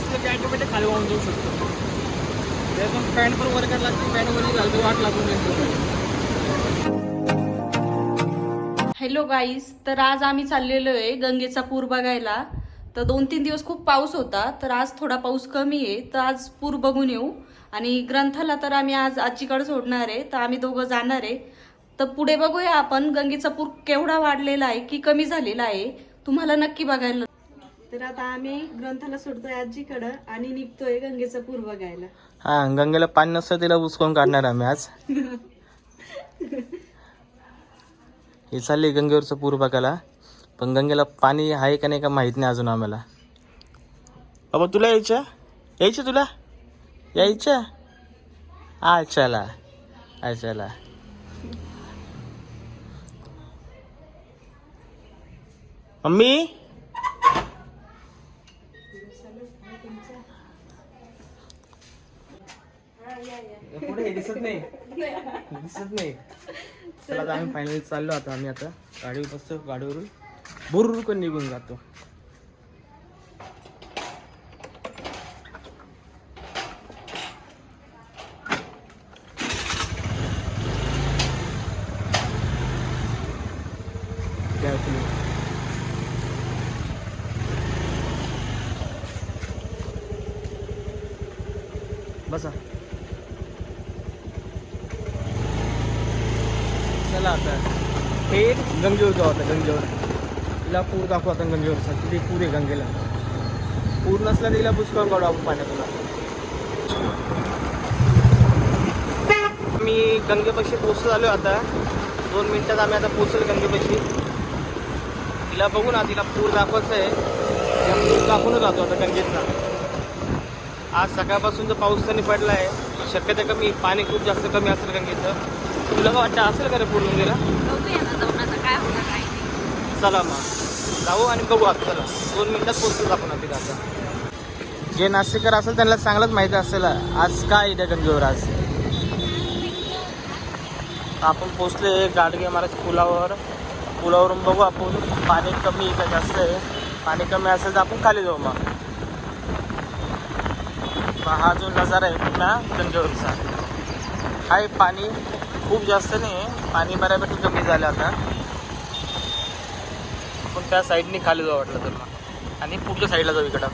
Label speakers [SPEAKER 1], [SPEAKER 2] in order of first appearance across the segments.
[SPEAKER 1] बसलं की ॲटोमॅटिक खाली वाहून जाऊ शकतो. त्यातून पॅन्ट पण वर करायला लागते, पॅन्ट वरती घालतो वाट लागून येतो.
[SPEAKER 2] हॅलो गाईस, तर आज आम्ही चाललेलो आहे गंगेचा पूर बघायला. तर 2-3 दिवस खूप पाऊस होता, तर आज थोडा पाऊस कमी आहे, तर आज पूर बघून येऊ. आणि ग्रंथाला तर आम्ही आज आजीकडे सोडणार आहे, तर आम्ही दोघं जाणार आहे. तर पुढे बघूया आपण गंगेचा पूर केवढा वाढलेला आहे की कमी झालेला आहे, तुम्हाला नक्की बघायला. तर आता आम्ही ग्रंथाला सोडतोय आजीकडं आणि निघतोय गंगेचा पूर बघायला.
[SPEAKER 1] हा, गंगेला पाणी नसतं तिला उचकून काढणार आम्ही आज. हे चालले गंगेवरचं पूर बघायला, पण गंगेला पाणी आहे का नाही का माहित नाही अजून आम्हाला. बाबा तुला यायचं तुला यायचं? चला चला. मम्मी पुढे दिसत नाही चला आता आम्ही फायनली चाललो. आता आम्ही आता गाडीवर बसतो, गाडीवरून भुरकन निघून जातो. बसा. चला आता हे गंगेवर जाऊ. आता गंगेवर तिला पूर दाखवू. आता गंगेवरचा किती पूर आहे गंगेला. पूर नसला तर तिला पुष्कळ काढू आपण पाण्यातून. मी गंगेपाशी पोहोचलो झालो. आता 2 मिनिटात आम्ही आता पोहोचलो गंगेपाशी. तिला बघू ना, तिला पूर दाखवायचं आहे. पूर दाखवूनच जातो आता गंगेतला. आज सकाळपासून तर पाऊस तर पडला आहे, शक्यता कमी, पाणी खूप जास्त कमी असेल गंगेचं. तुला काय वाटतं असेल का रे पूर्ण गेला? चला मग जाऊ आणि बघू. आता चला 2 मिनिटात पोहोचतो आपण तिथं. आता जे नाशिककर असेल त्यांना चांगलंच माहिती असेल आज काय इथे गंगेवर. आज आपण पोचले गाडगे महाराज पुलावर. पुलावरून बघू आपण पाणी कमी का जास्त आहे. पाणी कमी असेल तर आपण खाली जाऊ. मग हा जो नजारा आहे पुन्हा गंगेवरचा आहे. पाणी खूप जास्त नाही आहे, पाणी बऱ्यापैकी कमी झालं आता. आपण त्या साईडने खाली जाऊ वाटलं तर मग, आणि पुढच्या साईडला जाऊ इकडं.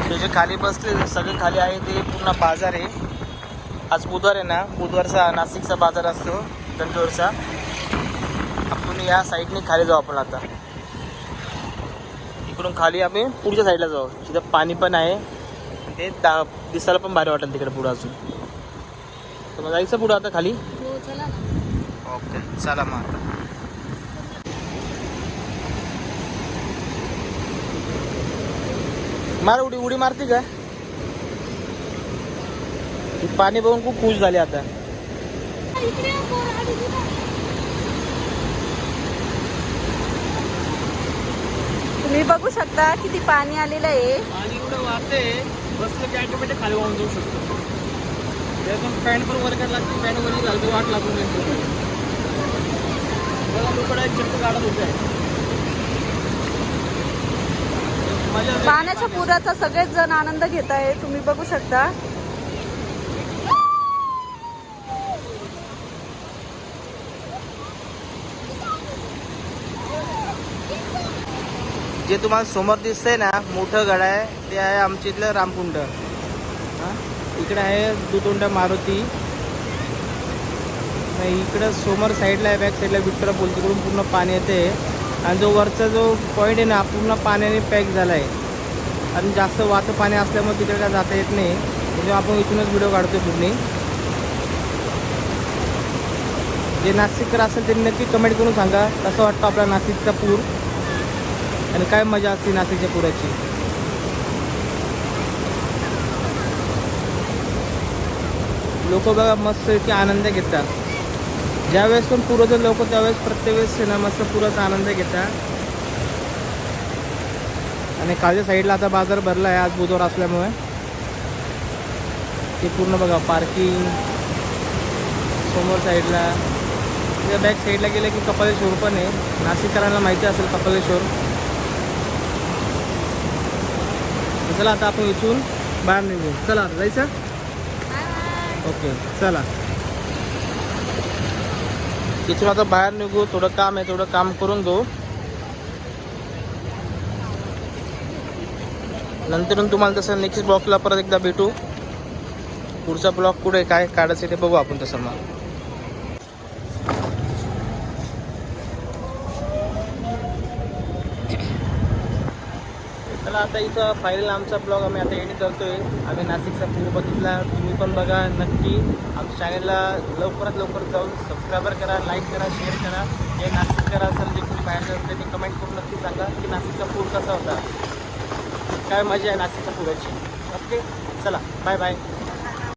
[SPEAKER 1] ते जे खाली बसले सगळे खाली आहे ते पूर्ण बाजार आहे. आज बुधवार आहे ना, बुधवारचा नाशिकचा बाजार असतो गंगेवरचा. आपण या साईडने खाली जाऊ आपण आता. इकडून खाली आम्ही पुढच्या साईडला जाऊ, तिथं पाणी पण आहे. ते दिसायला पण भारी वाटेल तिकडे पुढं अजून. तर मग जायचं पुढं आता खाली. ओके चला मग आता. मार उडी मारते का? पाणी बघून खूप खुश झाले आता.
[SPEAKER 2] तुम्ही बघू शकता किती पाणी आलेलं आहे.
[SPEAKER 1] पाणी एवढं वाहते, बसलं की ॲटोमॅटिक खाली वाहून जाऊ शकतो. त्यातून पॅन्ट पण वर करायला लागते, पॅन्ट वरती घालतो वाट लागून येतो. बघा लोकडा एक चक्कर काढत होते.
[SPEAKER 2] पाण्याच्या पुराचा सगळेच जण आनंद घेत आहे, तुम्ही बघू शकता.
[SPEAKER 1] जे तुम्हाला समोर दिसतंय ना मोठं गड आहे, ते आहे आमच्या इथलं रामकुंड. इकडे आहे दुतोंडा मारुती. इकडं समोर साईडला आहे, बॅक साईडला विठ्ठल पूल, तिकडून पूर्ण पाणी येते. आणि जो वरचा जो पॉईंट आहे ना पूर्ण पाण्याने पॅक झाला आहे. आणि जास्त वाहतं पाणी असल्यामुळे तिकडे काय जाता येत नाही, म्हणजे आपण इथूनच व्हिडिओ काढतोय पूर्ण. जे नाशिककर असेल त्यांनी नक्की कमेंट करून सांगा कसं वाटतं आपला नाशिकचा पूर आणि काय मजा असते नाशिकच्या पुराची. लोक बघा मस्त इतके आनंद घेतात. ज्यावेळेस पण पुराचं लोक त्यावेळेस प्रत्येक वेळेस ना मस्त पुराचा आनंद घेतात. आणि खालच्या साईडला आता बाजार भरला आहे आज बुधवार असल्यामुळे. ते पूर्ण बघा पार्किंग समोर साईडला. बॅक साईडला गेलं की कपालेश्वर पण आहे. नाशिककरांना माहिती असेल कपालेश्वर. तर चला आता आपण इथून बाहेर निघू. चला आता जायचं. ओके चला इथून आता बाहेर निघू. थोडं काम आहे, थोडं काम करून घेऊ. नंतरून तुम्हाला तसं नेक्स्ट ब्लॉकला परत एकदा भेटू. पुढचा ब्लॉक कुठे काय काढायचं ते बघू आपण तसं मग. चला आता इथं फायनल आमचा ब्लॉग आम्ही आता एडिट करतोय. आम्ही नाशिकचा पूर बघितला. तुम्ही पण बघा नक्की. आमच्या चॅनलला लवकरात लवकर जाऊन सबस्क्राईबर करा, लाईक करा, शेअर करा. जे नाशिककर असेल जे कोणी बाहेर जाते ते कमेंट करून नक्की सांगा की नाशिकचा पूर कसा होता, काय मजा आहे नाशिकच्या पुराची. ओके चला बाय बाय.